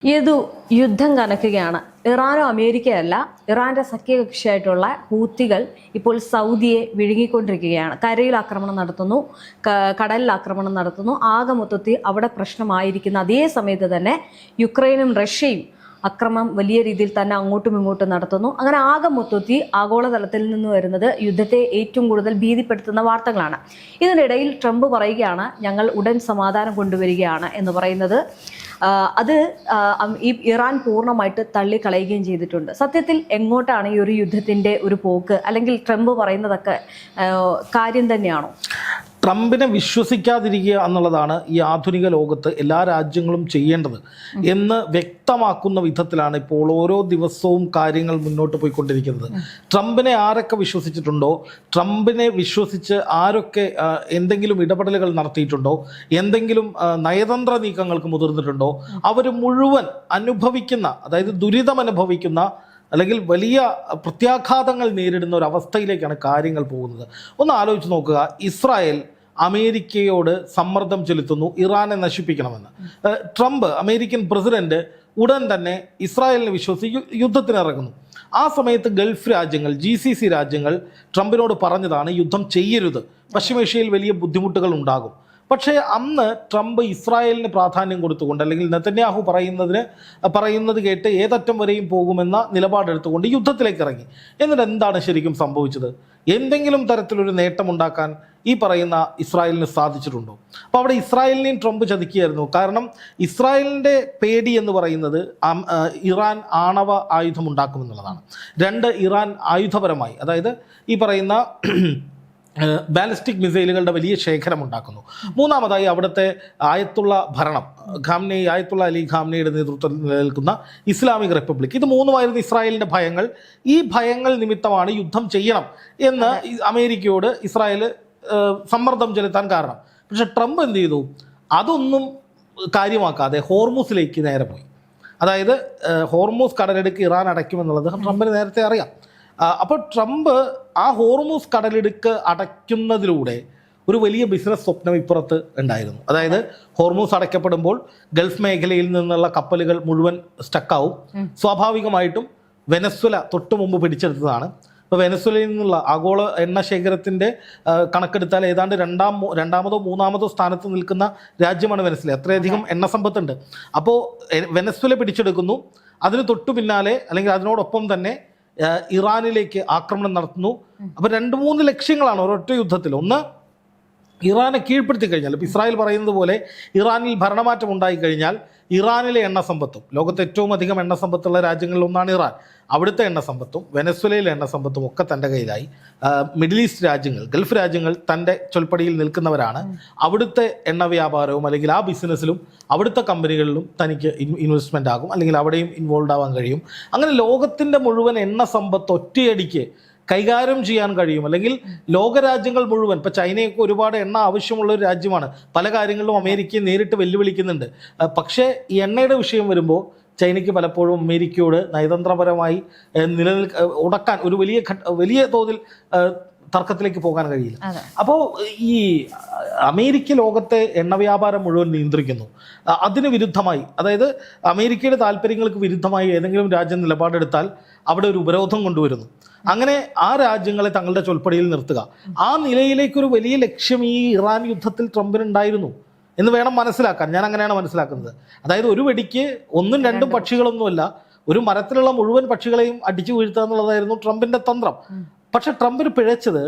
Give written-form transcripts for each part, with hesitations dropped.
ഏതു യുദ്ധം കനക്കുകയാണ്. ഇറാനോ അമേരിക്കയല്ല, ഇറാന്റെ സഖ്യകക്ഷിയായിട്ടുള്ള ഹൂത്തികൾ ഇപ്പോൾ സൗദിയെ വിഴുങ്ങിക്കൊണ്ടിരിക്കുകയാണ്. കരയിൽ ആക്രമണം നടത്തുന്നു, കടലിൽ ആക്രമണം നടത്തുന്നു. ആകെ മൊത്തത്തിൽ അവിടെ പ്രശ്നമായിരിക്കുന്ന അതേ സമയത്ത് തന്നെ യുക്രൈനും റഷ്യയും അക്രമം വലിയ രീതിയിൽ തന്നെ അങ്ങോട്ടും ഇങ്ങോട്ടും നടത്തുന്നു. അങ്ങനെ ആകെ മൊത്തത്തിൽ ആഗോളതലത്തിൽ നിന്ന് വരുന്നത് യുദ്ധത്തെ ഏറ്റവും കൂടുതൽ ഭീതിപ്പെടുത്തുന്ന വാർത്തകളാണ്. ഇതിനിടയിൽ ട്രംപ് പറയുകയാണ്, ഞങ്ങൾ ഉടൻ സമാധാനം കൊണ്ടുവരികയാണ് എന്ന് പറയുന്നത്. അത് ഈ ഇറാൻ പൂർണ്ണമായിട്ട് തള്ളിക്കളയുകയും ചെയ്തിട്ടുണ്ട്. സത്യത്തിൽ എങ്ങോട്ടാണ് ഈ ഒരു യുദ്ധത്തിൻ്റെ ഒരു പോക്ക്, അല്ലെങ്കിൽ ട്രംപ് പറയുന്നതൊക്കെ കാര്യം തന്നെയാണോ? ട്രംപിനെ വിശ്വസിക്കാതിരിക്കുക എന്നുള്ളതാണ് ഈ ആധുനിക ലോകത്ത് എല്ലാ രാജ്യങ്ങളും ചെയ്യേണ്ടത് എന്ന് വ്യക്തമാക്കുന്ന വിധത്തിലാണ് ഇപ്പോൾ ഓരോ ദിവസവും കാര്യങ്ങൾ മുന്നോട്ട് പോയിക്കൊണ്ടിരിക്കുന്നത്. ട്രംപിനെ ആരൊക്കെ വിശ്വസിച്ചിട്ടുണ്ടോ, ട്രംപിനെ വിശ്വസിച്ച് ആരൊക്കെ എന്തെങ്കിലും ഇടപെടലുകൾ നടത്തിയിട്ടുണ്ടോ, എന്തെങ്കിലും നയതന്ത്ര നീക്കങ്ങൾക്ക് മുതിർന്നിട്ടുണ്ടോ, അവർ മുഴുവൻ അനുഭവിക്കുന്ന, അതായത് ദുരിതം അനുഭവിക്കുന്ന അല്ലെങ്കിൽ വലിയ പ്രത്യാഘാതങ്ങൾ നേരിടുന്ന ഒരു അവസ്ഥയിലേക്കാണ് കാര്യങ്ങൾ പോകുന്നത്. ഒന്ന് ആലോചിച്ച് നോക്കുക, ഇസ്രായേൽ അമേരിക്കയോട് സമ്മർദ്ദം ചെലുത്തുന്നു ഇറാനെ നശിപ്പിക്കണമെന്ന്. ട്രംപ്, അമേരിക്കൻ പ്രസിഡന്റ്, ഉടൻ തന്നെ ഇസ്രായേലിനെ വിശ്വസിച്ച് യുദ്ധത്തിനിറങ്ങുന്നു. ആ സമയത്ത് ഗൾഫ് രാജ്യങ്ങൾ, GCC രാജ്യങ്ങൾ ട്രംപിനോട് പറഞ്ഞതാണ് യുദ്ധം ചെയ്യരുത്, പശ്ചിമേഷ്യയിൽ വലിയ ബുദ്ധിമുട്ടുകൾ ഉണ്ടാകും. പക്ഷേ അന്ന് ട്രംപ് ഇസ്രായേലിന് പ്രാധാന്യം കൊടുത്തുകൊണ്ട്, അല്ലെങ്കിൽ നെതന്യാഹു പറയുന്നത് കേട്ട് ഏതറ്റം വരെയും പോകുമെന്ന നിലപാടെടുത്തുകൊണ്ട് യുദ്ധത്തിലേക്ക് ഇറങ്ങി. എന്നിട്ട് എന്താണ് ശരിക്കും സംഭവിച്ചത്? എന്തെങ്കിലും തരത്തിലൊരു നേട്ടമുണ്ടാക്കാൻ ഈ പറയുന്ന ഇസ്രായേലിന് സാധിച്ചിട്ടുണ്ടോ? അപ്പോൾ അവിടെ ഇസ്രായേലിനെയും ട്രംപ് ചതിക്കുകയായിരുന്നു. കാരണം ഇസ്രായേലിൻ്റെ പേടി എന്ന് പറയുന്നത് ഇറാൻ ആണവ ആയുധം ഉണ്ടാക്കുമെന്നുള്ളതാണ്. രണ്ട്, ഇറാൻ ആയുധപരമായി, അതായത് ഈ പറയുന്ന ബാലിസ്റ്റിക് മിസൈലുകളുടെ വലിയ ശേഖരം ഉണ്ടാക്കുന്നു. മൂന്നാമതായി അവിടുത്തെ ആയത്തുള്ള ഭരണം, ആയത്തുള്ള അലി ഖാംനയുടെ നേതൃത്വത്തിൽ നിലനിൽക്കുന്ന ഇസ്ലാമിക് റിപ്പബ്ലിക്, ഇത് മൂന്നുമായിരുന്നു ഇസ്രായേലിൻ്റെ ഭയങ്ങൾ. ഈ ഭയങ്ങൾ നിമിത്തമാണ് യുദ്ധം ചെയ്യണം എന്ന് അമേരിക്കയോട് ഇസ്രായേൽ സമ്മർദ്ദം ചെലുത്താൻ കാരണം. പക്ഷെ ട്രംപ് എന്ത് ചെയ്തു? അതൊന്നും കാര്യമാക്കാതെ ഹോർമൂസിലേക്ക് നേരെ പോയി. അതായത് ഹോർമൂസ് കടലിടുക്ക് ഇറാൻ അടയ്ക്കുമെന്നുള്ളത് ട്രംപിന് നേരത്തെ അറിയാം. അപ്പോൾ ട്രംപ് ആ ഹോർമൂസ് കടലിടുക്ക് അടയ്ക്കുന്നതിലൂടെ ഒരു വലിയ ബിസിനസ് സ്വപ്നം ഇപ്പുറത്ത് ഉണ്ടായിരുന്നു. അതായത് ഹോർമൂസ് അടയ്ക്കപ്പെടുമ്പോൾ ഗൾഫ് മേഖലയിൽ നിന്നുള്ള കപ്പലുകൾ മുഴുവൻ സ്റ്റക്കാവും. സ്വാഭാവികമായിട്ടും വെനസ്വല തൊട്ട് മുമ്പ് പിടിച്ചെടുത്തതാണ്. ഇപ്പോൾ വെനസ്വലയിൽ നിന്നുള്ള ആഗോള എണ്ണ ശേഖരത്തിൻ്റെ കണക്കെടുത്താൽ ഏതാണ്ട് രണ്ടാമതോ മൂന്നാമതോ സ്ഥാനത്ത് നിൽക്കുന്ന രാജ്യമാണ് വെനസ്വല. അത്രയധികം എണ്ണ സമ്പത്തുണ്ട്. അപ്പോൾ വെനസ്വല പിടിച്ചെടുക്കുന്നു. അതിന് തൊട്ടു പിന്നാലെ, അല്ലെങ്കിൽ അതിനോടൊപ്പം തന്നെ ഇറാനിലേക്ക് ആക്രമണം നടത്തുന്നു. അപ്പോൾ 2-3 ലക്ഷ്യങ്ങളാണ് ഒരൊറ്റ യുദ്ധത്തിൽ. ഒന്ന്, ഇറാനെ കീഴ്പ്പെടുത്തി കഴിഞ്ഞാൽ, ഇപ്പോൾ ഇസ്രായേൽ പറയുന്നത് പോലെ ഇറാനിൽ ഭരണമാറ്റം ഉണ്ടായിക്കഴിഞ്ഞാൽ ഇറാനിലെ എണ്ണ സമ്പത്തും, ലോകത്ത് ഏറ്റവും അധികം എണ്ണ സമ്പത്തുള്ള രാജ്യങ്ങളിൽ ഒന്നാണ് ഇറാൻ, അവിടുത്തെ എണ്ണ സമ്പത്തും വെനസ്വലയിലെ എണ്ണ സമ്പത്തും ഒക്കെ തൻ്റെ കയ്യിലായി. മിഡിൽ ഈസ്റ്റ് രാജ്യങ്ങൾ, ഗൾഫ് രാജ്യങ്ങൾ തൻ്റെ ചൊൽപ്പടിയിൽ നിൽക്കുന്നവരാണ്. അവിടുത്തെ എണ്ണ വ്യാപാരവും അല്ലെങ്കിൽ ആ ബിസിനസ്സിലും അവിടുത്തെ കമ്പനികളിലും തനിക്ക് ഇൻവെസ്റ്റ്മെൻ്റ് ആകും, അല്ലെങ്കിൽ അവിടെയും ഇൻവോൾവ് ആവാൻ കഴിയും. അങ്ങനെ ലോകത്തിൻ്റെ മുഴുവൻ എണ്ണ സമ്പത്ത് ഒറ്റയടിക്ക് കൈകാര്യം ചെയ്യാൻ കഴിയും. അല്ലെങ്കിൽ ലോകരാജ്യങ്ങൾ മുഴുവൻ, ഇപ്പോൾ ചൈനയൊക്കെ ഒരുപാട് എണ്ണ ആവശ്യമുള്ള ഒരു രാജ്യമാണ്, പല കാര്യങ്ങളിലും അമേരിക്കയെ നേരിട്ട് വെല്ലുവിളിക്കുന്നുണ്ട്. പക്ഷേ ഈ എണ്ണയുടെ വിഷയം വരുമ്പോൾ ചൈനയ്ക്ക് പലപ്പോഴും അമേരിക്കയോട് നയതന്ത്രപരമായി ഉടക്കാൻ ഒരു വലിയ തോതിൽ തർക്കത്തിലേക്ക് പോകാൻ കഴിയില്ല. അപ്പോൾ ഈ അമേരിക്ക ലോകത്തെ എണ്ണ വ്യാപാരം മുഴുവൻ നിയന്ത്രിക്കുന്നു. അതിന് വിരുദ്ധമായി, അതായത് അമേരിക്കയുടെ താല്പര്യങ്ങൾക്ക് വിരുദ്ധമായി ഏതെങ്കിലും രാജ്യം നിലപാടെടുത്താൽ അവിടെ ഒരു ഉപരോധം കൊണ്ടുവരുന്നു. അങ്ങനെ ആ രാജ്യങ്ങളെ തങ്ങളുടെ ചൊൽപ്പടിയിൽ നിർത്തുക. ആ നിലയിലേക്കൊരു വലിയ ലക്ഷ്യം ഈ ഇറാൻ യുദ്ധത്തിൽ ട്രംപിനുണ്ടായിരുന്നു എന്ന് വേണം മനസ്സിലാക്കാൻ. ഞാൻ അങ്ങനെയാണ് മനസ്സിലാക്കുന്നത്. അതായത് ഒരു വെടിക്ക് 1-2 പക്ഷികളൊന്നുമല്ല, ഒരു മരത്തിലുള്ള മുഴുവൻ പക്ഷികളെയും അടിച്ചു വീഴ്ത്തുക എന്നുള്ളതായിരുന്നു ട്രംപിന്റെ തന്ത്രം. പക്ഷെ ട്രംപിന് പിഴച്ചത്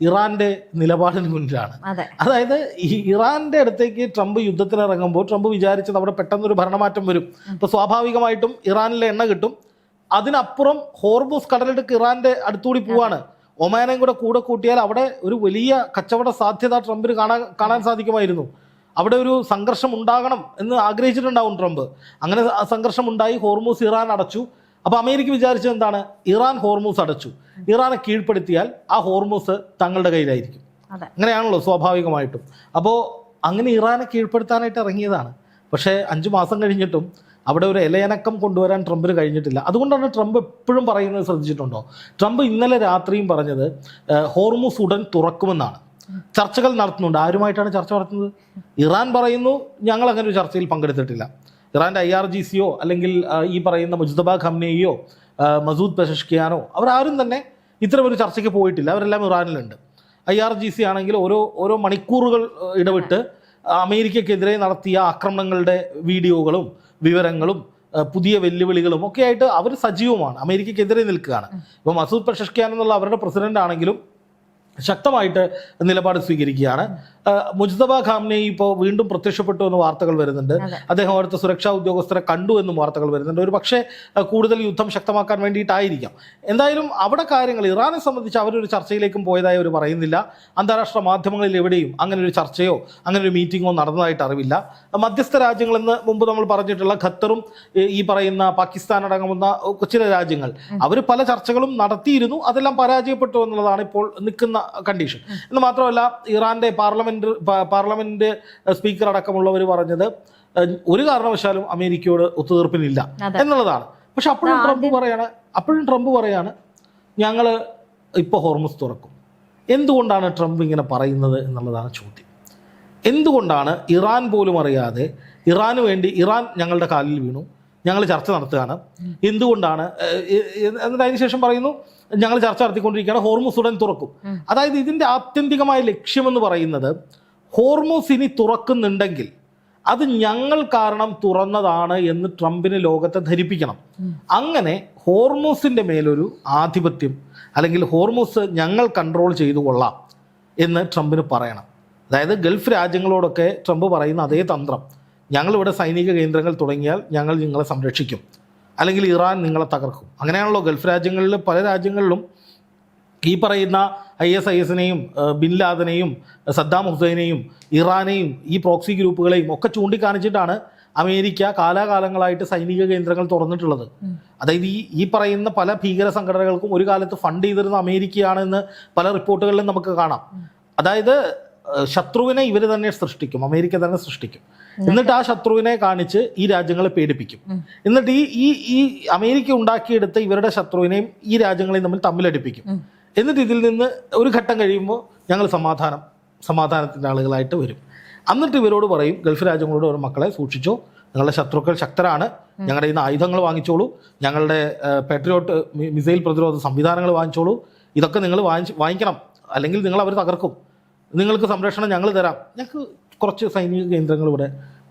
ഇറാന്റെ നിലപാടിന് മുന്നിലാണ്. അതായത് ഈ ഇറാന്റെ അടുത്തേക്ക് ട്രംപ് യുദ്ധത്തിനിറങ്ങുമ്പോൾ ട്രംപ് വിചാരിച്ചത് അവിടെ പെട്ടെന്നൊരു ഭരണമാറ്റം വരും, ഇപ്പോൾ സ്വാഭാവികമായിട്ടും ഇറാനിലെ എണ്ണ കിട്ടും. അതിനപ്പുറം ഹോർമൂസ് കടലിടുക്ക് ഇറാന്റെ അടുത്തുകൂടി പോവാണ്. ഒമാനെയും കൂടെ കൂട്ടിയാൽ അവിടെ ഒരു വലിയ കച്ചവട സാധ്യത ട്രംപിന് കാണാൻ സാധിക്കുമായിരുന്നു. അവിടെ ഒരു സംഘർഷം ഉണ്ടാകണം എന്ന് ആഗ്രഹിച്ചിട്ടുണ്ടാവും ട്രംപ്. അങ്ങനെ സംഘർഷം ഉണ്ടായി, ഹോർമൂസ് ഇറാൻ അടച്ചു. അപ്പോൾ അമേരിക്ക വിചാരിച്ചത് എന്താണ്? ഇറാൻ ഹോർമൂസ് അടച്ചു, ഇറാനെ കീഴ്പ്പെടുത്തിയാൽ ആ ഹോർമൂസ് തങ്ങളുടെ കയ്യിലായിരിക്കും. അങ്ങനെയാണല്ലോ സ്വാഭാവികമായിട്ടും. അപ്പോൾ അങ്ങനെ ഇറാനെ കീഴ്പ്പെടുത്താനായിട്ട് ഇറങ്ങിയതാണ്. പക്ഷേ 5 മാസം കഴിഞ്ഞിട്ടും അവിടെ ഒരു ഇലയനക്കം കൊണ്ടുവരാൻ ട്രംപിന് കഴിഞ്ഞിട്ടില്ല. അതുകൊണ്ടാണ് ട്രംപ് എപ്പോഴും പറയുന്നത്, ശ്രദ്ധിച്ചിട്ടുണ്ടോ? ട്രംപ് ഇന്നലെ രാത്രിയും പറഞ്ഞത് ഹോർമൂസ് ഉടൻ തുറക്കുമെന്നാണ്. ചർച്ചകൾ നടത്തുന്നുണ്ട്. ആരുമായിട്ടാണ് ചർച്ച നടത്തുന്നത്? ഇറാൻ പറയുന്നു ഞങ്ങൾ അങ്ങനെ ഒരു ചർച്ചയിൽ പങ്കെടുത്തിട്ടില്ല. ഇറാൻ്റെ IRGCയോ അല്ലെങ്കിൽ ഈ പറയുന്ന മുജ്തബ ഖംനേയിയോ മസൂദ് പെഷഷ്കിയാനോ അവരാരും തന്നെ ഇത്തരമൊരു ചർച്ചയ്ക്ക് പോയിട്ടില്ല. അവരെല്ലാം ഇറാനിലുണ്ട്. IRGC ആണെങ്കിൽ ഓരോ മണിക്കൂറുകൾ ഇടവിട്ട് അമേരിക്കക്കെതിരെ നടത്തിയ ആക്രമണങ്ങളുടെ വീഡിയോകളും വിവരങ്ങളും പുതിയ വെല്ലുവിളികളും ഒക്കെ ആയിട്ട് അവർ സജീവമാണ്, അമേരിക്കക്കെതിരെ നിൽക്കുകയാണ്. ഇപ്പോൾ മസൂദ് പെഷഷ്കിയാൻ എന്നുള്ള അവരുടെ പ്രസിഡന്റ് ആണെങ്കിലും ശക്തമായിട്ട് നിലപാട് സ്വീകരിക്കുകയാണ്. മുജ്തബ ഖാംനെയി ഇപ്പോൾ വീണ്ടും പ്രത്യക്ഷപ്പെട്ടു എന്ന് വാർത്തകൾ വരുന്നുണ്ട്. അദ്ദേഹം അവിടുത്തെ സുരക്ഷാ ഉദ്യോഗസ്ഥരെ കണ്ടു എന്നും വാർത്തകൾ വരുന്നുണ്ട്. ഒരു പക്ഷേ കൂടുതൽ യുദ്ധം ശക്തമാക്കാൻ വേണ്ടിയിട്ടായിരിക്കാം. എന്തായാലും അവിടെ കാര്യങ്ങൾ ഇറാനെ സംബന്ധിച്ച് അവരൊരു ചർച്ചയിലേക്കും പോയതായി അവർ പറയുന്നില്ല. അന്താരാഷ്ട്ര മാധ്യമങ്ങളിൽ എവിടെയും അങ്ങനെ ഒരു ചർച്ചയോ അങ്ങനെ ഒരു മീറ്റിങ്ങോ നടന്നതായിട്ട് അറിവില്ല. മധ്യസ്ഥ രാജ്യങ്ങളെന്ന് മുമ്പ് നമ്മൾ പറഞ്ഞിട്ടുള്ള ഖത്തറും ഈ പറയുന്ന പാകിസ്ഥാൻ അടങ്ങുന്ന ചില രാജ്യങ്ങൾ അവർ പല ചർച്ചകളും നടത്തിയിരുന്നു. അതെല്ലാം പരാജയപ്പെട്ടു എന്നുള്ളതാണ് ഇപ്പോൾ നിൽക്കുന്ന കണ്ടീഷൻ. എന്ന് മാത്രമല്ല ഇറാന്റെ പാർലമെന്റ് സ്പീക്കർ അടക്കമുള്ളവർ പറഞ്ഞത് ഒരു കാരണവശാലും അമേരിക്കയോട് ഒത്തുതീർപ്പിനില്ല എന്നുള്ളതാണ്. പക്ഷെ അപ്പോഴും ട്രംപ് പറയാണ് ഞങ്ങൾ ഇപ്പോൾ ഹോർമുസ് തുറക്കും. എന്തുകൊണ്ടാണ് ട്രംപ് ഇങ്ങനെ പറയുന്നത് എന്നുള്ളതാണ് ചോദ്യം. എന്തുകൊണ്ടാണ് ഇറാൻ പോലും അറിയാതെ ഇറാൻ ഞങ്ങളുടെ കാലിൽ വീണു, ഞങ്ങൾ ചർച്ച നടത്തുകയാണ്, എന്തുകൊണ്ടാണ് എന്നിട്ട് അതിന് ശേഷം പറയുന്നു ഞങ്ങൾ ചർച്ച നടത്തിക്കൊണ്ടിരിക്കുകയാണ്, ഹോർമുസ് ഉടൻ തുറക്കും. അതായത് ഇതിൻ്റെ ആത്യന്തികമായ ലക്ഷ്യമെന്ന് പറയുന്നത് ഹോർമുസ് ഇനി തുറക്കുന്നുണ്ടെങ്കിൽ അത് ഞങ്ങൾ കാരണം തുറന്നതാണ് എന്ന് ട്രംപിന് ലോകത്തെ ധരിപ്പിക്കണം. അങ്ങനെ ഹോർമുസിൻ്റെ മേലൊരു ആധിപത്യം അല്ലെങ്കിൽ ഹോർമുസ് ഞങ്ങൾ കൺട്രോൾ ചെയ്തു കൊള്ളാം എന്ന് ട്രംപിന് പറയണം. അതായത് ഗൾഫ് രാജ്യങ്ങളോടൊക്കെ ട്രംപ് പറയുന്ന അതേ തന്ത്രം, ഞങ്ങളിവിടെ സൈനിക കേന്ദ്രങ്ങൾ തുടങ്ങിയാൽ ഞങ്ങൾ നിങ്ങളെ സംരക്ഷിക്കും, അല്ലെങ്കിൽ ഇറാൻ നിങ്ങളെ തകർക്കും. അങ്ങനെയാണല്ലോ ഗൾഫ് രാജ്യങ്ങളിൽ പല രാജ്യങ്ങളിലും ഈ പറയുന്ന ISISനെയും ബിൻ ലാദനെയും സദ്ദാം ഹുസൈനെയും ഇറാനെയും ഈ പ്രോക്സി ഗ്രൂപ്പുകളെയും ഒക്കെ ചൂണ്ടിക്കാണിച്ചിട്ടാണ് അമേരിക്ക കാലാകാലങ്ങളായിട്ട് സൈനിക കേന്ദ്രങ്ങൾ തുറന്നിട്ടുള്ളത്. അതായത് ഈ പറയുന്ന പല ഭീകര സംഘടനകൾക്കും ഒരു കാലത്ത് ഫണ്ട് ചെയ്തിരുന്ന അമേരിക്കയാണെന്ന് പല റിപ്പോർട്ടുകളിലും നമുക്ക് കാണാം. അതായത് ശത്രുവിനെ ഇവർ തന്നെ സൃഷ്ടിക്കും, അമേരിക്ക തന്നെ സൃഷ്ടിക്കും. എന്നിട്ട് ആ ശത്രുവിനെ കാണിച്ച് ഈ രാജ്യങ്ങളെ പേടിപ്പിക്കും. എന്നിട്ട് ഈ അമേരിക്ക ഉണ്ടാക്കിയെടുത്ത ഇവരുടെ ശത്രുവിനെയും ഈ രാജ്യങ്ങളെയും തമ്മിലടിപ്പിക്കും. എന്നിട്ട് ഇതിൽ നിന്ന് ഒരു ഘട്ടം കഴിയുമ്പോൾ ഞങ്ങൾ സമാധാനത്തിൻ്റെ ആളുകളായിട്ട് വരും. എന്നിട്ട് ഇവരോട് പറയും, ഗൾഫ് രാജ്യങ്ങളോട് ഒരു മക്കളെ സൂക്ഷിച്ചോ, നിങ്ങളുടെ ശത്രുക്കൾ ശക്തരാണ്, ഞങ്ങളുടെ ഇന്ന് ആയുധങ്ങൾ വാങ്ങിച്ചോളൂ, ഞങ്ങളുടെ പാട്രിയോട്ട് മിസൈൽ പ്രതിരോധ സംവിധാനങ്ങൾ വാങ്ങിച്ചോളൂ, ഇതൊക്കെ നിങ്ങൾ വാങ്ങിക്കണം, അല്ലെങ്കിൽ നിങ്ങൾ അവർ തകർക്കും, നിങ്ങൾക്ക് സംരക്ഷണം ഞങ്ങൾ തരാം, ഞങ്ങൾക്ക് കുറച്ച് സൈനിക കേന്ദ്രങ്ങൾ ഇവിടെ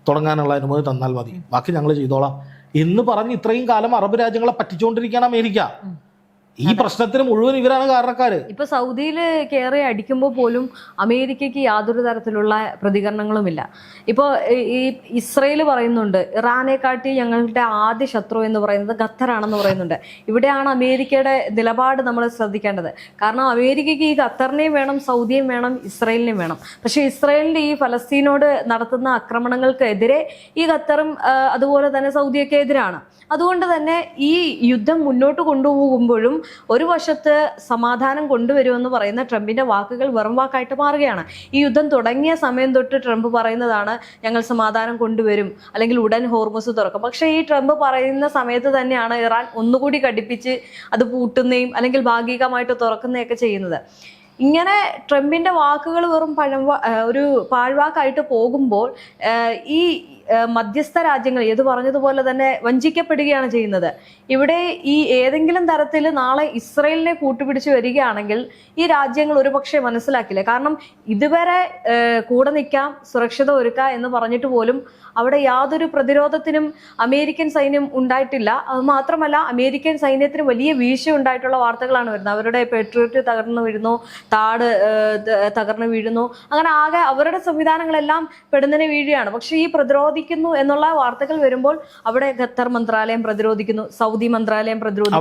തുടങ്ങാനുള്ള അനുമതി തന്നാൽ മതി, ബാക്കി ഞങ്ങൾ ചെയ്തോളാം എന്ന് പറഞ്ഞ് ഇത്രയും കാലം അറബ് രാജ്യങ്ങളെ പറ്റിച്ചുകൊണ്ടിരിക്കുകയാണ് അമേരിക്ക. ഈ പ്രശ്നത്തിന് മുഴുവൻ ഇവരാണ് കാരണക്കാര്. ഇപ്പൊ സൗദിയിൽ കയറി അടിക്കുമ്പോൾ പോലും അമേരിക്കയ്ക്ക് യാതൊരു തരത്തിലുള്ള പ്രതികരണങ്ങളുമില്ല. ഇപ്പോൾ ഈ ഇസ്രയേൽ പറയുന്നുണ്ട് ഇറാനെ കാട്ടി ഞങ്ങളുടെ ആദ്യ ശത്രു എന്ന് പറയുന്നത് ഖത്തറാണെന്ന് പറയുന്നുണ്ട്. ഇവിടെയാണ് അമേരിക്കയുടെ നിലപാട് നമ്മൾ ശ്രദ്ധിക്കേണ്ടത്. കാരണം അമേരിക്കയ്ക്ക് ഈ ഖത്തറിനെയും വേണം, സൗദിയെയും വേണം, ഇസ്രയേലിനെയും വേണം. പക്ഷേ ഇസ്രയേലിന്റെ ഈ ഫലസ്തീനോട് നടത്തുന്ന ആക്രമണങ്ങൾക്കെതിരെ ഈ ഖത്തറും അതുപോലെ തന്നെ സൗദിയൊക്കെ എതിരാണ്. അതുകൊണ്ട് തന്നെ ഈ യുദ്ധം മുന്നോട്ട് കൊണ്ടുപോകുമ്പോഴും ഒരു വശത്ത് സമാധാനം കൊണ്ടുവരുമെന്ന് പറയുന്ന ട്രംപിന്റെ വാക്കുകൾ വെറും വാക്കായിട്ട് മാറുകയാണ്. ഈ യുദ്ധം തുടങ്ങിയ സമയം തൊട്ട് ട്രംപ് പറയുന്നതാണ് ഞങ്ങൾ സമാധാനം കൊണ്ടുവരും, അല്ലെങ്കിൽ ഉടൻ ഹോർമുസ് തുറക്കും. പക്ഷേ ഈ ട്രംപ് പറയുന്ന സമയത്ത് തന്നെയാണ് ഇറാൻ ഒന്നുകൂടി കടുപ്പിച്ച് അത് പൂട്ടുന്നതും അല്ലെങ്കിൽ ഭാഗികമായിട്ട് തുറക്കുന്നതൊക്കെ ചെയ്യുന്നത്. ഇങ്ങനെ ട്രംപിന്റെ വാക്കുകൾ വെറും ഒരു പാഴ്വാക്കായിട്ട് പോകുമ്പോൾ ഈ മധ്യസ്ഥ രാജ്യങ്ങൾ ഇത് പറഞ്ഞതുപോലെ തന്നെ വഞ്ചിക്കപ്പെടുകയാണ് ചെയ്യുന്നത്. ഇവിടെ ഈ ഏതെങ്കിലും തരത്തിൽ നാളെ ഇസ്രയേലിനെ കൂട്ടുപിടിച്ച് വരികയാണെങ്കിൽ ഈ രാജ്യങ്ങൾ ഒരുപക്ഷെ മനസ്സിലാക്കില്ല. കാരണം ഇതുവരെ കൂടെ നിൽക്കാം, സുരക്ഷിത ഒരുക്കാം എന്ന് പറഞ്ഞിട്ട് പോലും അവിടെ യാതൊരു പ്രതിരോധത്തിനും അമേരിക്കൻ സൈന്യം ഉണ്ടായിട്ടില്ല. അത് മാത്രമല്ല അമേരിക്കൻ സൈന്യത്തിന് വലിയ വീഴ്ച ഉണ്ടായിട്ടുള്ള വാർത്തകളാണ് വരുന്നത്. അവരുടെ പെട്രിയോട്ട് തകർന്നു വീഴുന്നു, താട് തകർന്നു വീഴുന്നു, അങ്ങനെ ആകെ അവരുടെ സംവിധാനങ്ങളെല്ലാം പെടുന്നതിന് വീഴുകയാണ്. പക്ഷേ ഈ പ്രതിരോധിക്കുന്നു എന്നുള്ള വാർത്തകൾ വരുമ്പോൾ അവിടെ ഖത്തർ മന്ത്രാലയം പ്രതിരോധിക്കുന്നു, സൗദി മന്ത്രാലയം പ്രതിരോധിക്കുന്നു,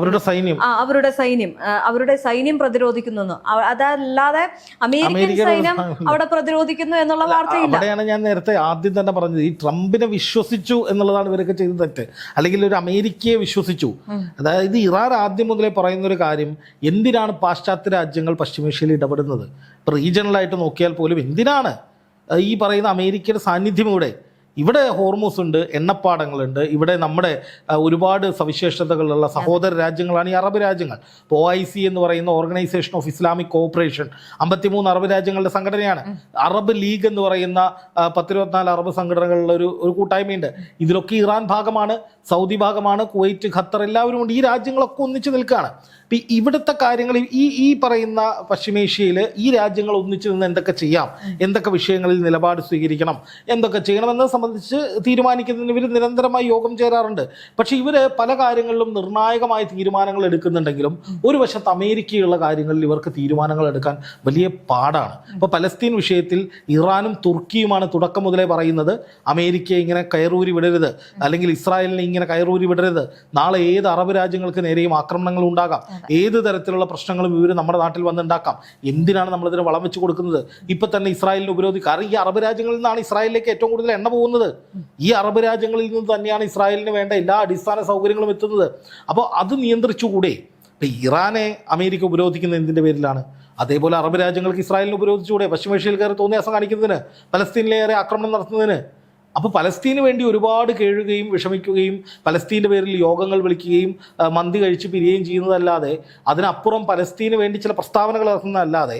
അവരുടെ സൈന്യം പ്രതിരോധിക്കുന്നു. അതല്ലാതെ അമേരിക്കൻ സൈന്യം അവിടെ പ്രതിരോധിക്കുന്നു എന്നുള്ള വാർത്തയില്ല. അവിടെയാണ് ഞാൻ നേരത്തെ ആദ്യം തന്നെ പറഞ്ഞത്, ഈ ട്രംപിനെ വിശ്വസിച്ചു എന്നുള്ളതാണ് ഇവരൊക്കെ ചെയ്ത തെറ്റ്. അല്ലെങ്കിൽ ഒരു അമേരിക്കയെ വിശ്വസിച്ചു. അതായത് ഇറാൻ ആദ്യം മുതലേ പറയുന്ന ഒരു കാര്യം, എന്തിനാണ് പാശ്ചാത്യ രാജ്യങ്ങൾ പശ്ചിമേഷ്യയിൽ ഇടപെടുന്നത്? ഇപ്പോൾ റീജിയണലായിട്ട് നോക്കിയാൽ പോലും എന്തിനാണ് ഈ പറയുന്ന അമേരിക്കയുടെ സാന്നിധ്യം ഇവിടെ? ഇവിടെ ഹോർമൂസ് ഉണ്ട്, എണ്ണപ്പാടങ്ങളുണ്ട്, ഇവിടെ നമ്മുടെ ഒരുപാട് സവിശേഷതകളുള്ള സഹോദര രാജ്യങ്ങളാണ് ഈ അറബ് രാജ്യങ്ങൾ. ഇപ്പോൾ OIC എന്ന് പറയുന്ന organisation of Islamic cooperation 53 Arab രാജ്യങ്ങളുടെ സംഘടനയാണ്. അറബ് ലീഗ് എന്ന് പറയുന്ന 10-24 അറബ് സംഘടനകളുടെ ഒരു കൂട്ടായ്മയുണ്ട്. ഇതിലൊക്കെ ഇറാൻ ഭാഗമാണ്, സൗദി ഭാഗമാണ്, കുവൈറ്റ്, ഖത്തർ എല്ലാവരും ഉണ്ട്. ഈ രാജ്യങ്ങളൊക്കെ ഒന്നിച്ച് നിൽക്കുകയാണ്. ഇപ്പം ഇവിടുത്തെ കാര്യങ്ങൾ ഈ പറയുന്ന പശ്ചിമേഷ്യയിൽ ഈ രാജ്യങ്ങൾ ഒന്നിച്ച് നിന്ന് എന്തൊക്കെ ചെയ്യാം, എന്തൊക്കെ വിഷയങ്ങളിൽ നിലപാട് സ്വീകരിക്കണം, എന്തൊക്കെ ചെയ്യണമെന്നത് സംബന്ധിച്ച് തീരുമാനിക്കുന്നതിന് ഇവർ നിരന്തരമായി യോഗം ചേരാറുണ്ട്. പക്ഷേ ഇവർ പല കാര്യങ്ങളിലും നിർണായകമായ തീരുമാനങ്ങൾ എടുക്കുന്നുണ്ടെങ്കിലും ഒരു വശത്ത് അമേരിക്കയുള്ള കാര്യങ്ങളിൽ ഇവർക്ക് തീരുമാനങ്ങൾ എടുക്കാൻ വലിയ പാടാണ്. ഇപ്പോൾ പലസ്തീൻ വിഷയത്തിൽ ഇറാനും തുർക്കിയുമാണ് തുടക്കം മുതലേ പറയുന്നത് അമേരിക്കയെ ഇങ്ങനെ കയറൂരി വിടരുത്, അല്ലെങ്കിൽ ഇസ്രായേലിനെ ഇങ്ങനെ കയറൂരി വിടരുത്. നാളെ ഏത് അറബ് രാജ്യങ്ങൾക്ക് നേരെയും ആക്രമണങ്ങൾ ഉണ്ടാകാം, ഏത് തരത്തിലുള്ള പ്രശ്നങ്ങളും ഇവർ നമ്മുടെ നാട്ടിൽ വന്നുണ്ടാക്കാം. എന്തിനാണ് നമ്മളിതിന് വളം വെച്ച് കൊടുക്കുന്നത്? ഇപ്പം തന്നെ ഇസ്രായേലിനെ ഉപരോധിക്കുക. കാരണം ഈ അറബ് രാജ്യങ്ങളിൽ നിന്നാണ് ഇസ്രായേലിലേക്ക് ഏറ്റവും കൂടുതൽ എണ്ണ പോകുന്നത്. ഈ അറബ് രാജ്യങ്ങളിൽ നിന്ന് തന്നെയാണ് ഇസ്രായേലിന് വേണ്ട എല്ലാ അടിസ്ഥാന സൗകര്യങ്ങളും എത്തുന്നത്. അപ്പോൾ അത് നിയന്ത്രിച്ചുകൂടെ? ഇപ്പം ഇറാനെ അമേരിക്ക ഉപരോധിക്കുന്നത് എന്തിൻ്റെ പേരിലാണ്? അതേപോലെ അറബ് രാജ്യങ്ങൾക്ക് ഇസ്രായേലിനെ ഉപരോധിച്ചുകൂടെ? പശ്ചിമേഷ്യയിൽ കയറി തോന്നിയാസം കാണിക്കുന്നതിന്, പലസ്തീനിലേറെ ആക്രമണം നടത്തുന്നതിന്. അപ്പോൾ പലസ്തീന് വേണ്ടി ഒരുപാട് കേഴുകയും വിഷമിക്കുകയും പലസ്തീൻ്റെ പേരിൽ യോഗങ്ങൾ വിളിക്കുകയും മന്തി കഴിച്ച് പിരിയുകയും ചെയ്യുന്നതല്ലാതെ, അതിനപ്പുറം പലസ്തീന് വേണ്ടി ചില പ്രസ്താവനകൾ ഇറക്കുന്നതല്ലാതെ,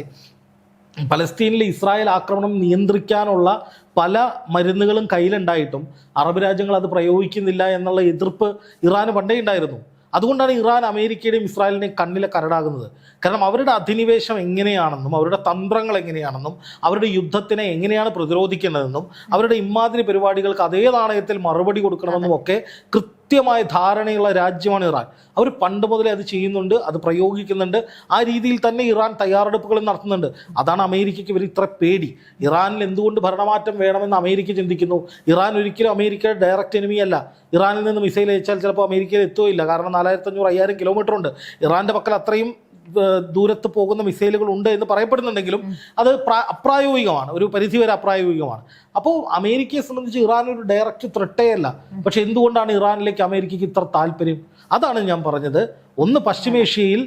പലസ്തീനിലെ ഇസ്രായേൽ ആക്രമണം നിയന്ത്രിക്കാനുള്ള പല മരുന്നുകളും കയ്യിലുണ്ടായിട്ടും അറബ് രാജ്യങ്ങൾ അത് പ്രയോഗിക്കുന്നില്ല എന്നുള്ള എതിർപ്പ് ഇറാന് പണ്ടേ ഉണ്ടായിരുന്നു. അതുകൊണ്ടാണ് ഇറാൻ അമേരിക്കയുടെയും ഇസ്രായേലിനെയും കണ്ണിലെ കരടാകുന്നത്. കാരണം അവരുടെ അധിനിവേശം എങ്ങനെയാണെന്നും അവരുടെ തന്ത്രങ്ങൾ എങ്ങനെയാണെന്നും അവരുടെ യുദ്ധത്തിനെ എങ്ങനെയാണ് പ്രതിരോധിക്കേണ്ടതെന്നും അവരുടെ ഇമാതിരി പരിപാടികൾക്ക് അതേ നാണയത്തിൽ മറുപടി കൊടുക്കണമെന്നും ഒക്കെ കൃത്യമായ ധാരണയുള്ള രാജ്യമാണ് ഇറാൻ. അവർ പണ്ട് മുതലേ അത് ചെയ്യുന്നുണ്ട്, അത് പ്രയോഗിക്കുന്നുണ്ട്. ആ രീതിയിൽ തന്നെ ഇറാൻ തയ്യാറെടുപ്പുകൾ നടത്തുന്നുണ്ട്. അതാണ് അമേരിക്കയ്ക്ക് ഇവർ ഇത്ര പേടി. ഇറാനിൽ എന്തുകൊണ്ട് ഭരണമാറ്റം വേണമെന്ന് അമേരിക്ക ചിന്തിക്കുന്നു. ഇറാൻ ഒരിക്കലും അമേരിക്കയുടെ ഡയറക്റ്റ് എനിമി അല്ല. ഇറാനിൽ നിന്ന് മിസൈൽ അയച്ചാൽ ചിലപ്പോൾ അമേരിക്കയിൽ എത്തുകയില്ല. കാരണം 4500-5000 കിലോമീറ്റർ ഉണ്ട്. ഇറാൻ്റെ പക്കൽ അത്രയും ദൂരത്ത് പോകുന്ന മിസൈലുകൾ ഉണ്ട് എന്ന് പറയപ്പെടുന്നുണ്ടെങ്കിലും അത് അപ്രായോഗികമാണ്, ഒരു പരിധിവരെ അപ്രായോഗികമാണ്. അപ്പോൾ അമേരിക്കയെ സംബന്ധിച്ച് ഇറാൻ ഒരു ഡയറക്റ്റ് ത്രെട്ടേ അല്ല. പക്ഷെ എന്തുകൊണ്ടാണ് ഇറാനിലേക്ക് അമേരിക്കയ്ക്ക് ഇത്ര താല്പര്യം? അതാണ് ഞാൻ പറഞ്ഞത്. ഒന്ന്, പശ്ചിമേഷ്യയിൽ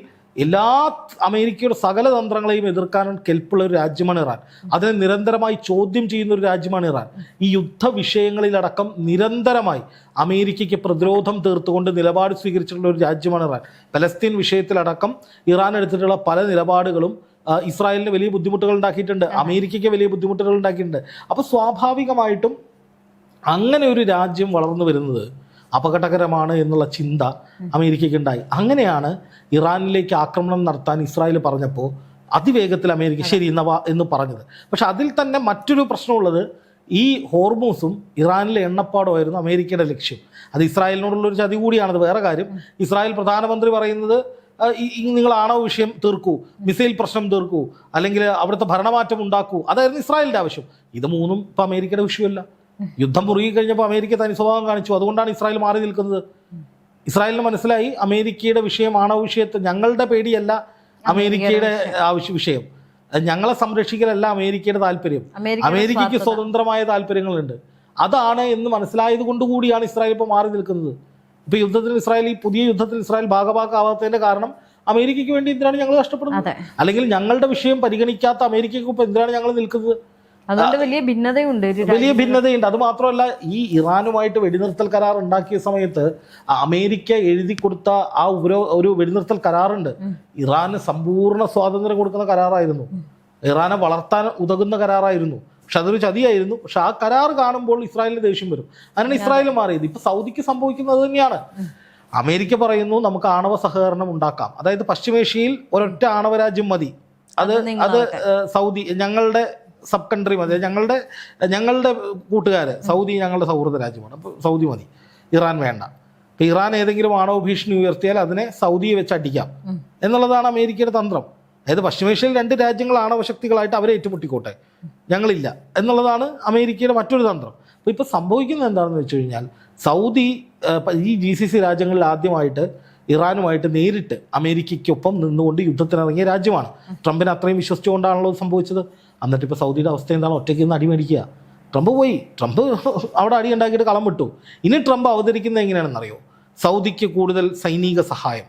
അമേരിക്കയുടെ സകല തന്ത്രങ്ങളെയും എതിർക്കാൻ കെൽപ്പുള്ള ഒരു രാജ്യമാണ് ഇറാൻ. അതിനെ നിരന്തരമായി ചോദ്യം ചെയ്യുന്ന ഒരു രാജ്യമാണ് ഇറാൻ. ഈ യുദ്ധ വിഷയങ്ങളിലടക്കം നിരന്തരമായി അമേരിക്കയ്ക്ക് പ്രതിരോധം തീർത്തുകൊണ്ട് നിലപാട് സ്വീകരിച്ചിട്ടുള്ള ഒരു രാജ്യമാണ് ഇറാൻ. പലസ്തീൻ വിഷയത്തിലടക്കം ഇറാൻ എടുത്തിട്ടുള്ള പല നിലപാടുകളും ഇസ്രായേലിന് വലിയ ബുദ്ധിമുട്ടുകൾ ഉണ്ടാക്കിയിട്ടുണ്ട്, അമേരിക്കയ്ക്ക് വലിയ ബുദ്ധിമുട്ടുകൾ ഉണ്ടാക്കിയിട്ടുണ്ട്. അപ്പോൾ സ്വാഭാവികമായിട്ടും അങ്ങനെ ഒരു രാജ്യം വളർന്നു വരുന്നത് അപകടകരമാണ് എന്നുള്ള ചിന്ത അമേരിക്കയ്ക്ക് ഉണ്ടായി. അങ്ങനെയാണ് ഇറാനിലേക്ക് ആക്രമണം നടത്താൻ ഇസ്രായേൽ പറഞ്ഞപ്പോൾ അതിവേഗത്തിൽ അമേരിക്ക ശരി എന്ന് പറഞ്ഞത്. പക്ഷെ അതിൽ തന്നെ മറ്റൊരു പ്രശ്നമുള്ളത്, ഈ ഹോർമൂസും ഇറാനിലെ എണ്ണപ്പാടുമായിരുന്നു അമേരിക്കയുടെ ലക്ഷ്യം. അത് ഇസ്രായേലിനോടുള്ളൊരു ചതി കൂടിയാണത്. വേറെ കാര്യം, ഇസ്രായേൽ പ്രധാനമന്ത്രി പറയുന്നത് നിങ്ങൾ ആണവ വിഷയം തീർക്കൂ, മിസൈൽ പ്രശ്നം തീർക്കൂ, അല്ലെങ്കിൽ അവിടുത്തെ ഭരണമാറ്റം ഉണ്ടാക്കൂ, അതായിരുന്നു ഇസ്രായേലിൻ്റെ ആവശ്യം. ഇത് മൂന്നും ഇപ്പം അമേരിക്കയുടെ വിഷയമല്ല. യുദ്ധം മുറുകി കഴിഞ്ഞപ്പോൾ അമേരിക്ക തനി സ്വഭാവം കാണിച്ചു. അതുകൊണ്ടാണ് ഇസ്രായേൽ മാറി നിൽക്കുന്നത്. ഇസ്രായേലിന് മനസ്സിലായി അമേരിക്കയുടെ വിഷയം ആണവ വിഷയത്തെ ഞങ്ങളുടെ പേടിയല്ല അമേരിക്കയുടെ വിഷയം, ഞങ്ങളെ സംരക്ഷിക്കലല്ല അമേരിക്കയുടെ താല്പര്യം, അമേരിക്കയ്ക്ക് സ്വതന്ത്രമായ താല്പര്യങ്ങളുണ്ട്. അതാണ് എന്ന് മനസ്സിലായത് കൊണ്ടുകൂടിയാണ് ഇസ്രായേൽ ഇപ്പോൾ മാറി നിൽക്കുന്നത്. ഇപ്പോൾ യുദ്ധത്തിൽ ഇസ്രായേൽ, ഈ പുതിയ യുദ്ധത്തിൽ ഇസ്രായേൽ ഭാഗഭാക്കാവാത്തതിൻ്റെ കാരണം അമേരിക്കയ്ക്ക് വേണ്ടി എന്തിനാണ് ഞങ്ങൾ കഷ്ടപ്പെടുന്നത്, അല്ലെങ്കിൽ ഞങ്ങളുടെ വിഷയം പരിഗണിക്കാത്ത അമേരിക്കയ്ക്ക് ഇപ്പോൾ എന്തിനാണ് ഞങ്ങൾ നിൽക്കുന്നത്? അതുകൊണ്ട് വലിയ ഭിന്നതയുണ്ട്. അത് മാത്രമല്ല, ഈ ഇറാനുമായിട്ട് വെടിനിർത്തൽ കരാർ ഉണ്ടാക്കിയ സമയത്ത് അമേരിക്ക എഴുതി കൊടുത്ത ആ ഒരു വെടിനിർത്തൽ കരാറുണ്ട്. ഇറാന് സമ്പൂർണ്ണ സ്വാതന്ത്ര്യം കൊടുക്കുന്ന കരാറായിരുന്നു, ഇറാനെ വളർത്താൻ ഉതകുന്ന കരാറായിരുന്നു. പക്ഷെ അതൊരു ചതിയായിരുന്നു. പക്ഷെ ആ കരാർ കാണുമ്പോൾ ഇസ്രായേലിന് ദേഷ്യം വരും. അതിനാണ് ഇസ്രായേൽ മാറിയത്. ഇപ്പൊ സൗദിക്ക് സംഭവിക്കുന്നത് തന്നെയാണ്. അമേരിക്ക പറയുന്നു നമുക്ക് ആണവ സഹകരണം ഉണ്ടാക്കാം, അതായത് പശ്ചിമേഷ്യയിൽ ഒരൊറ്റ ആണവ രാജ്യം മതി, അത് സൗദി ഞങ്ങളുടെ സബ് കൺട്രി മതി, ഞങ്ങളുടെ കൂട്ടുകാര് സൗദി ഞങ്ങളുടെ സൗഹൃദ രാജ്യമാണ്, അപ്പോൾ സൗദി മതി, ഇറാൻ വേണ്ട. ഇപ്പം ഇറാൻ ഏതെങ്കിലും ആണവ ഭീഷണി ഉയർത്തിയാൽ അതിനെ സൗദിയെ വെച്ച് അടിക്കാം എന്നുള്ളതാണ് അമേരിക്കയുടെ തന്ത്രം. അതായത് പശ്ചിമേഷ്യയിൽ 2 രാജ്യങ്ങൾ ആണവശക്തികളായിട്ട് അവരെ ഏറ്റുമുട്ടിക്കോട്ടെ, ഞങ്ങളില്ല എന്നുള്ളതാണ് അമേരിക്കയുടെ മറ്റൊരു തന്ത്രം. അപ്പോൾ ഇപ്പോൾ സംഭവിക്കുന്നത് എന്താണെന്ന് വെച്ച് കഴിഞ്ഞാൽ, സൗദി ഈ GCC രാജ്യങ്ങളിൽ ആദ്യമായിട്ട് ഇറാനുമായിട്ട് നേരിട്ട് അമേരിക്കയ്ക്കൊപ്പം നിന്നുകൊണ്ട് യുദ്ധത്തിനിറങ്ങിയ രാജ്യമാണ്. ട്രംപിനെ അത്രയും വിശ്വസിച്ചുകൊണ്ടാണല്ലോ സംഭവിച്ചത്. എന്നിട്ട് ഇപ്പോൾ സൗദിയുടെ അവസ്ഥ എന്താണ്? ഒറ്റയ്ക്ക് നിന്ന് അടിമേടിക്കുക. ട്രംപ് അവിടെ അടി ഉണ്ടാക്കിയിട്ട് കളം വിട്ടു. ഇനി ട്രംപ് അവതരിക്കുന്നത് എങ്ങനെയാണെന്നറിയോ? സൗദിക്ക് കൂടുതൽ സൈനിക സഹായം,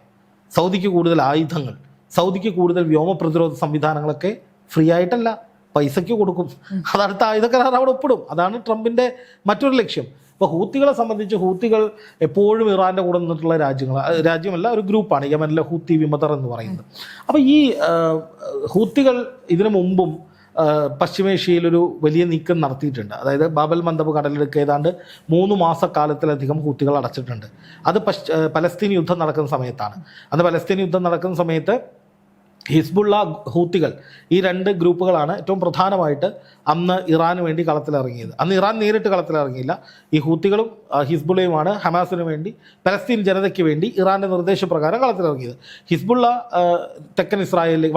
സൗദിക്ക് കൂടുതൽ ആയുധങ്ങൾ, സൗദിക്ക് കൂടുതൽ വ്യോമ പ്രതിരോധ സംവിധാനങ്ങളൊക്കെ ഫ്രീ ആയിട്ടല്ല, പൈസയ്ക്ക് കൊടുക്കും, അത് അടുത്ത ആയുധ കരാർ അവിടെ ഒപ്പിടും. അതാണ് ട്രംപിൻ്റെ മറ്റൊരു ലക്ഷ്യം. ഇപ്പോൾ ഹൂത്തികളെ സംബന്ധിച്ച് ഹൂത്തികൾ എപ്പോഴും ഇറാൻ്റെ കൂടെ നിന്നിട്ടുള്ള രാജ്യമല്ല, ഒരു ഗ്രൂപ്പാണ് യമനിലെ ഹൂത്തി വിമതർ എന്ന് പറയുന്നത്. അപ്പോൾ ഈ ഹൂത്തികൾ ഇതിനു മുമ്പും പശ്ചിമേഷ്യയിൽ ഒരു വലിയ നീക്കം നടത്തിയിട്ടുണ്ട്. അതായത് ബാബൽ മന്ദബ് കടലിടുക്ക് ഏതാണ്ട് 3 മാസക്കാലത്തിലധികം ഹൂത്തികൾ അടച്ചിട്ടുണ്ട്. അത് പലസ്തീൻ യുദ്ധം നടക്കുന്ന സമയത്താണ്. അന്ന് പലസ്തീൻ യുദ്ധം നടക്കുന്ന സമയത്ത് ഹിസ്ബുള്ള, ഹൂത്തികൾ, ഈ 2 ഗ്രൂപ്പുകളാണ് ഏറ്റവും പ്രധാനമായിട്ട് അന്ന് ഇറാന് വേണ്ടി കളത്തിലിറങ്ങിയത്. അന്ന് ഇറാൻ നേരിട്ട് കളത്തിലിറങ്ങിയില്ല. ഈ ഹൂത്തികളും ഹിസ്ബുള്ളയുമാണ് ഹമാസിന് വേണ്ടി, പലസ്തീൻ ജനതയ്ക്ക് വേണ്ടി ഇറാൻ്റെ നിർദ്ദേശപ്രകാരം കളത്തിലിറങ്ങിയത്. ഹിസ്ബുള്ള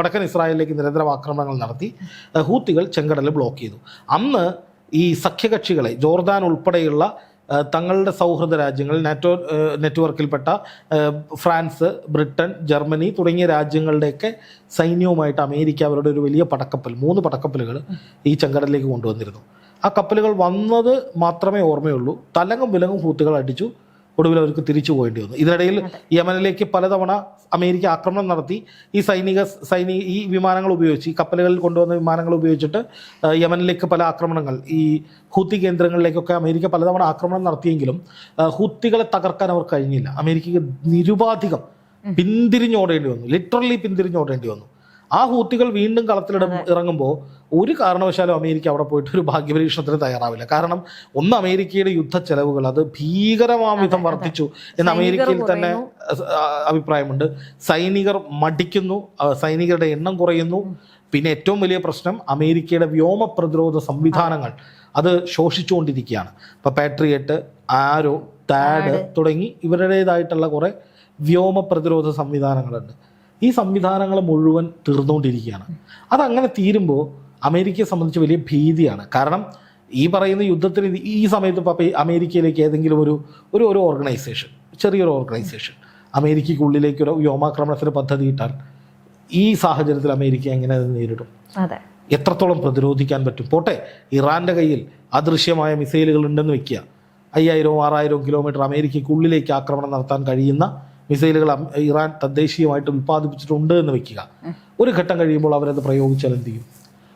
വടക്കൻ ഇസ്രായേലിലേക്ക് നിരന്തരം ആക്രമണങ്ങൾ നടത്തി. ഹൂത്തികൾ ചെങ്കടൽ ബ്ലോക്ക് ചെയ്തു. അന്ന് ഈ സഖ്യകക്ഷികളെ, ജോർദാൻ ഉൾപ്പെടെയുള്ള തങ്ങളുടെ സൗഹൃദ രാജ്യങ്ങൾ, നാറ്റോ നെറ്റ്വർക്കിൽപ്പെട്ട ഫ്രാൻസ്, ബ്രിട്ടൻ, ജർമ്മനി തുടങ്ങിയ രാജ്യങ്ങളുടെയൊക്കെ സൈന്യവുമായിട്ട് അമേരിക്ക അവരുടെ ഒരു വലിയ പടക്കപ്പൽ, 3 പടക്കപ്പലുകൾ ഈ ചെങ്കടലിലേക്ക് കൊണ്ടുവന്നിരുന്നു. ആ കപ്പലുകൾ വന്നത് മാത്രമേ ഓർമ്മയുള്ളൂ. തലങ്ങും വിലങ്ങും ഹൂത്തികൾ അടിച്ചു. ഒടുവിൽ അവർക്ക് തിരിച്ചു പോകേണ്ടി വന്നു. ഇതിനിടയിൽ യമനിലേക്ക് പലതവണ അമേരിക്ക ആക്രമണം നടത്തി. ഈ വിമാനങ്ങൾ ഉപയോഗിച്ച്, ഈ കപ്പലുകളിൽ കൊണ്ടുവന്ന വിമാനങ്ങൾ ഉപയോഗിച്ചിട്ട് യമനിലേക്ക് പല ആക്രമണങ്ങൾ, ഈ ഹൂത്തി കേന്ദ്രങ്ങളിലേക്കൊക്കെ അമേരിക്ക പലതവണ ആക്രമണം നടത്തിയെങ്കിലും ഹൂത്തികളെ തകർക്കാൻ അവർ കഴിഞ്ഞില്ല. അമേരിക്കയ്ക്ക് നിരുപാധികം പിന്തിരിഞ്ഞോടേണ്ടി വന്നു, ലിറ്ററലി പിന്തിരിഞ്ഞോടേണ്ടി വന്നു. ആ ഹൂത്തികൾ വീണ്ടും ഇറങ്ങുമ്പോൾ ഒരു കാരണവശാലും അമേരിക്ക അവിടെ പോയിട്ട് ഒരു ഭാഗ്യപരീക്ഷണത്തിന് തയ്യാറാവില്ല. കാരണം ഒന്ന്, അമേരിക്കയുടെ യുദ്ധ ചെലവുകൾ അത് ഭീകരമാംവിധം വർദ്ധിച്ചു എന്ന് അമേരിക്കയിൽ തന്നെ അഭിപ്രായമുണ്ട്. സൈനികർ മടിക്കുന്നു, സൈനികരുടെ എണ്ണം കുറയുന്നു. പിന്നെ ഏറ്റവും വലിയ പ്രശ്നം അമേരിക്കയുടെ വ്യോമ പ്രതിരോധ സംവിധാനങ്ങൾ അത് ശോഷിച്ചുകൊണ്ടിരിക്കുകയാണ്. ഇപ്പോൾ പാട്രിയറ്റ്, ആരോ, താഡ് തുടങ്ങി ഇവരുടേതായിട്ടുള്ള കുറേ വ്യോമ പ്രതിരോധ സംവിധാനങ്ങളുണ്ട്. ഈ സംവിധാനങ്ങൾ മുഴുവൻ തീർന്നുകൊണ്ടിരിക്കുകയാണ്. അതങ്ങനെ തീരുമ്പോൾ അമേരിക്കയെ സംബന്ധിച്ച് വലിയ ഭീതിയാണ്. കാരണം ഈ പറയുന്ന യുദ്ധത്തിന് ഈ സമയത്ത് ഇപ്പോൾ അമേരിക്കയിലേക്ക് ഏതെങ്കിലും ഒരു ഓർഗനൈസേഷൻ, ചെറിയൊരു ഓർഗനൈസേഷൻ അമേരിക്കയ്ക്കുള്ളിലേക്ക് ഒരു വ്യോമാക്രമണത്തിന് പദ്ധതിയിട്ടാൽ ഈ സാഹചര്യത്തിൽ അമേരിക്ക എങ്ങനെ അത് നേരിടും? എത്രത്തോളം പ്രതിരോധിക്കാൻ പറ്റും? പോട്ടെ, ഇറാൻ്റെ കയ്യിൽ അദൃശ്യമായ മിസൈലുകൾ ഉണ്ടെന്ന് വെക്കുക. 5000-6000 കിലോമീറ്റർ അമേരിക്കയ്ക്കുള്ളിലേക്ക് ആക്രമണം നടത്താൻ കഴിയുന്ന മിസൈലുകൾ ഇറാൻ തദ്ദേശീയമായിട്ട് ഉൽപ്പാദിപ്പിച്ചിട്ടുണ്ട് എന്ന് വെക്കുക. ഒരു ഘട്ടം കഴിയുമ്പോൾ അവരത് പ്രയോഗിച്ചാൽ എന്ത് ചെയ്യും?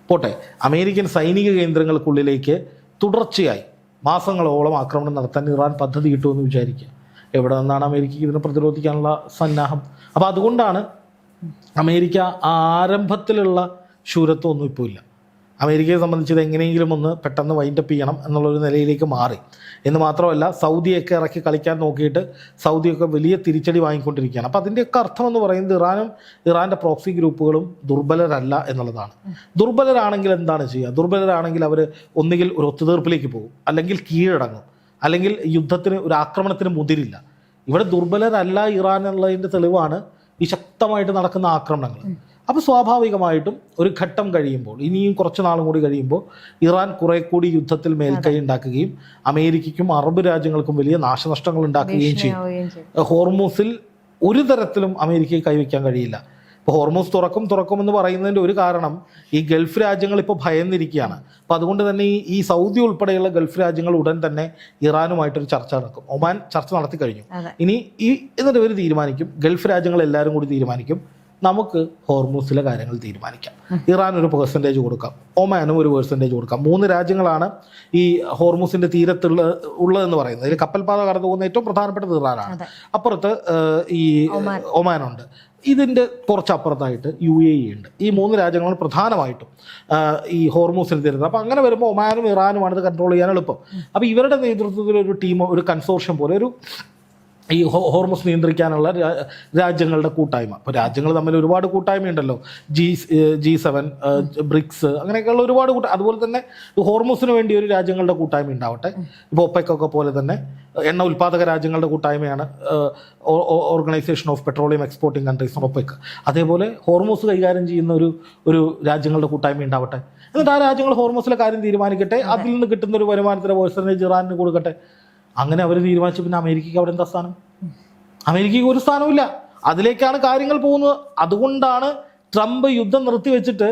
പോട്ടെ, അമേരിക്കൻ സൈനിക കേന്ദ്രങ്ങൾക്കുള്ളിലേക്ക് തുടർച്ചയായി മാസങ്ങളോളം ആക്രമണം നടത്താൻ ഇറാൻ പദ്ധതി കിട്ടുമെന്ന് വിചാരിക്കുക. എവിടെ നിന്നാണ് അമേരിക്കയ്ക്ക് ഇതിനെ പ്രതിരോധിക്കാനുള്ള സന്നാഹം? അപ്പോൾ അതുകൊണ്ടാണ് അമേരിക്ക ആരംഭത്തിലുള്ള ശൂരത്വമൊന്നും ഇപ്പോൾ ഇല്ല. അമേരിക്കയെ സംബന്ധിച്ചത് എങ്ങനെയെങ്കിലും ഒന്ന് പെട്ടെന്ന് വൈൻഡപ്പ് ചെയ്യണം എന്നുള്ളൊരു നിലയിലേക്ക് മാറി. എന്ന് മാത്രമല്ല, സൗദിയൊക്കെ ഇറക്കി കളിക്കാൻ നോക്കിയിട്ട് സൗദിയൊക്കെ വലിയ തിരിച്ചടി വാങ്ങിക്കൊണ്ടിരിക്കുകയാണ്. അപ്പോൾ അതിൻ്റെയൊക്കെ അർത്ഥം എന്ന് പറയുന്നത് ഇറാൻ്റെ പ്രോക്സി ഗ്രൂപ്പുകളും ദുർബലരല്ല എന്നുള്ളതാണ്. ദുർബലരാണെങ്കിൽ എന്താണ് ചെയ്യുക? ദുർബലരാണെങ്കിൽ അവർ ഒന്നുകിൽ ഒരു ഒത്തുതീർപ്പിലേക്ക് പോകും, അല്ലെങ്കിൽ കീഴടങ്ങും, അല്ലെങ്കിൽ യുദ്ധത്തിന്, ഒരു ആക്രമണത്തിന് മുതിരില്ല. ഇവിടെ ദുർബലരല്ല ഇറാൻ എന്നുള്ളതിൻ്റെ തെളിവാണ് ഈ ശക്തമായിട്ട് നടക്കുന്ന ആക്രമണങ്ങൾ. അപ്പോൾ സ്വാഭാവികമായിട്ടും ഒരു ഘട്ടം കഴിയുമ്പോൾ, ഇനിയും കുറച്ച് നാളും കൂടി കഴിയുമ്പോൾ ഇറാൻ കുറെ കൂടി യുദ്ധത്തിൽ മേൽക്കൈ ഉണ്ടാക്കുകയും അമേരിക്കയ്ക്കും അറബ് രാജ്യങ്ങൾക്കും വലിയ നാശനഷ്ടങ്ങൾ ഉണ്ടാക്കുകയും ചെയ്യും. ഹോർമൂസിൽ ഒരു തരത്തിലും അമേരിക്കയ്ക്ക് കൈവയ്ക്കാൻ കഴിയില്ല. ഇപ്പോൾ ഹോർമൂസ് തുറക്കുമെന്ന് പറയുന്നതിൻ്റെ ഒരു കാരണം ഈ ഗൾഫ് രാജ്യങ്ങൾ ഇപ്പോൾ ഭയന്നിരിക്കുകയാണ്. അപ്പോൾ അതുകൊണ്ട് തന്നെ ഈ സൗദി ഉൾപ്പെടെയുള്ള ഗൾഫ് രാജ്യങ്ങൾ ഉടൻ തന്നെ ഇറാനുമായിട്ടൊരു ചർച്ച നടക്കും. ഒമാൻ ചർച്ച നടത്തി കഴിഞ്ഞു. ഇനി എന്നിട്ട് ഇവർ തീരുമാനിക്കും, ഗൾഫ് രാജ്യങ്ങൾ എല്ലാവരും കൂടി തീരുമാനിക്കും, നമുക്ക് ഹോർമൂസിലെ കാര്യങ്ങൾ തീരുമാനിക്കാം. ഇറാൻ ഒരു പെർസെൻറ്റേജ് കൊടുക്കാം, ഒമാനും ഒരു പെർസെൻറ്റേജ് കൊടുക്കാം. 3 രാജ്യങ്ങളാണ് ഈ ഹോർമൂസിൻ്റെ ഉള്ളതെന്ന് പറയുന്നത്. ഇതിൽ കപ്പൽപാത കടന്നു പോകുന്ന ഏറ്റവും പ്രധാനപ്പെട്ടത് ഇറാനാണ്. അപ്പുറത്ത് ഈ ഒമാനുണ്ട്. ഇതിൻ്റെ കുറച്ചപ്പുറത്തായിട്ട് UAE ഉണ്ട്. ഈ 3 രാജ്യങ്ങൾ പ്രധാനമായിട്ടും ഈ ഹോർമൂസിന് തരുന്നത്. അപ്പോൾ അങ്ങനെ വരുമ്പോൾ ഒമാനും ഇറാനുമാണ് ഇത് കൺട്രോൾ ചെയ്യാൻ എളുപ്പം. അപ്പോൾ ഇവരുടെ നേതൃത്വത്തിൽ ഒരു ടീം, ഒരു കൺസോർഷ്യം പോലെ ഈ ഹോർമൂസ് നിയന്ത്രിക്കാനുള്ള രാജ്യങ്ങളുടെ കൂട്ടായ്മ. ഇപ്പോൾ രാജ്യങ്ങൾ തമ്മിൽ ഒരുപാട് കൂട്ടായ്മയുണ്ടല്ലോ, G7, ബ്രിക്സ്, അങ്ങനെയൊക്കെയുള്ള ഒരുപാട് അതുപോലെ തന്നെ ഹോർമൂസിന് വേണ്ടി ഒരു രാജ്യങ്ങളുടെ കൂട്ടായ്മ ഉണ്ടാവട്ടെ. ഇപ്പോൾ ഒപെക്കൊക്കെ പോലെ തന്നെ എണ്ണ ഉൽപ്പാദക രാജ്യങ്ങളുടെ കൂട്ടായ്മയാണ് organisation of petroleum exporting countries, OPEC. അതേപോലെ ഹോർമൂസ് കൈകാര്യം ചെയ്യുന്ന ഒരു രാജ്യങ്ങളുടെ കൂട്ടായ്മ ഉണ്ടാവട്ടെ. എന്നിട്ട് ആ രാജ്യങ്ങൾ ഹോർമൂസിലെ കാര്യം തീരുമാനിക്കട്ടെ. അതിൽ നിന്ന് കിട്ടുന്ന ഒരു വരുമാനത്തിൻ്റെ പെർസെൻറ്റേജ് ഇറാനിന് കൊടുക്കട്ടെ. അങ്ങനെ അവർ തീരുമാനിച്ചു. പിന്നെ അമേരിക്കയ്ക്ക് അവിടെ എന്താ സ്ഥാനം? അമേരിക്കയ്ക്ക് ഒരു സ്ഥാനമില്ല. അതിലേക്കാണ് കാര്യങ്ങൾ പോകുന്നത്. അതുകൊണ്ടാണ് ട്രംപ് യുദ്ധം നിർത്തിവെച്ചിട്ട്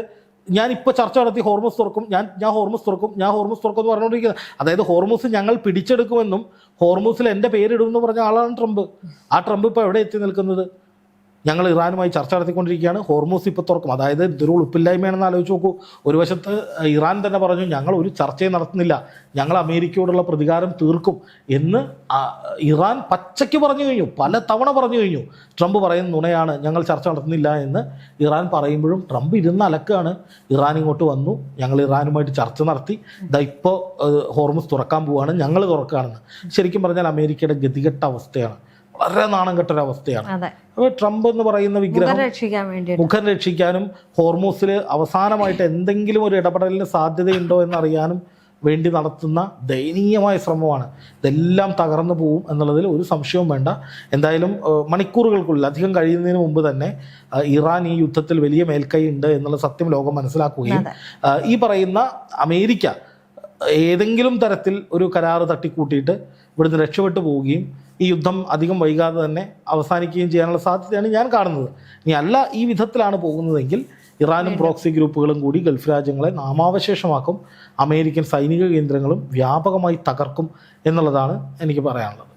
ഞാനിപ്പോൾ ചർച്ച നടത്തി ഹോർമൂസ് തുറക്കും, ഞാൻ ഹോർമൂസ് തുറക്കും എന്ന് പറഞ്ഞുകൊണ്ടിരിക്കുന്നത്. അതായത് ഹോർമൂസ് ഞങ്ങൾ പിടിച്ചെടുക്കുമെന്നും ഹോർമൂസിൽ എൻ്റെ പേരിടുമെന്ന് പറഞ്ഞ ആളാണ് ട്രംപ്. ആ ട്രംപ് ഇപ്പോൾ എവിടെ എത്തി നിൽക്കുന്നത്? ഞങ്ങൾ ഇറാനുമായി ചർച്ച നടത്തിക്കൊണ്ടിരിക്കുകയാണ്, ഹോർമൂസ് ഇപ്പോൾ തുറക്കും. അതായത് ഇതൊരു ഉളുപ്പില്ലായ്മയാണെന്ന് ആലോചിച്ച് നോക്കൂ. ഒരു വശത്ത് ഇറാൻ തന്നെ പറഞ്ഞു ഞങ്ങൾ ഒരു ചർച്ചയും നടത്തുന്നില്ല, ഞങ്ങൾ അമേരിക്കയോടുള്ള പ്രതികാരം തീർക്കും എന്ന് ഇറാൻ പച്ചയ്ക്ക് പറഞ്ഞു കഴിഞ്ഞു, പല തവണ പറഞ്ഞു കഴിഞ്ഞു. ട്രംപ് പറയുന്ന നുണയാണ്, ഞങ്ങൾ ചർച്ച നടത്തുന്നില്ല എന്ന് ഇറാൻ പറയുമ്പോഴും ട്രംപ് ഇരുന്ന് അലക്കാണ്. ഇറാൻ ഇങ്ങോട്ട് വന്നു, ഞങ്ങൾ ഇറാനുമായിട്ട് ചർച്ച നടത്തി, ഇതാ ഇപ്പോൾ ഹോർമൂസ് തുറക്കാൻ പോവുകയാണ്, ഞങ്ങൾ തുറക്കുകയാണെന്ന്. ശരിക്കും പറഞ്ഞാൽ അമേരിക്കയുടെ ഗതികെട്ട അവസ്ഥയാണ്, വളരെ നാണം കെട്ടൊരവസ്ഥയാണ്. അപ്പോൾ ട്രംപ് എന്ന് പറയുന്ന വിഗ്രഹം മുഖം രക്ഷിക്കാനും ഹോർമൂസിൽ അവസാനമായിട്ട് എന്തെങ്കിലും ഒരു ഇടപെടലിന് സാധ്യതയുണ്ടോ എന്നറിയാനും വേണ്ടി നടത്തുന്ന ദയനീയമായ ശ്രമമാണ്. ഇതെല്ലാം തകർന്നു പോകും എന്നുള്ളതിൽ ഒരു സംശയവും വേണ്ട. എന്തായാലും മണിക്കൂറുകൾക്കുള്ളിൽ, അധികം കഴിയുന്നതിന് മുമ്പ് തന്നെ ഇറാൻ ഈ യുദ്ധത്തിൽ വലിയ മേൽക്കൈ ഉണ്ട് എന്നുള്ള സത്യം ലോകം മനസ്സിലാക്കുകയും ഈ പറയുന്ന അമേരിക്ക ഏതെങ്കിലും തരത്തിൽ ഒരു കരാറ് തട്ടിക്കൂട്ടിയിട്ട് ഇവിടുന്ന് രക്ഷപ്പെട്ടു പോവുകയും ഈ യുദ്ധം അധികം വൈകാതെ തന്നെ അവസാനിക്കുകയും ചെയ്യാനുള്ള സാധ്യതയാണ് ഞാൻ കാണുന്നത്. ഇനി അല്ല ഈ വിധത്തിലാണ് പോകുന്നതെങ്കിൽ ഇറാനും പ്രോക്സി ഗ്രൂപ്പുകളും കൂടി ഗൾഫ് രാജ്യങ്ങളെ നാമാവശേഷമാക്കും, അമേരിക്കൻ സൈനിക കേന്ദ്രങ്ങളും വ്യാപകമായി തകർക്കും എന്നുള്ളതാണ് എനിക്ക് പറയാനുള്ളത്.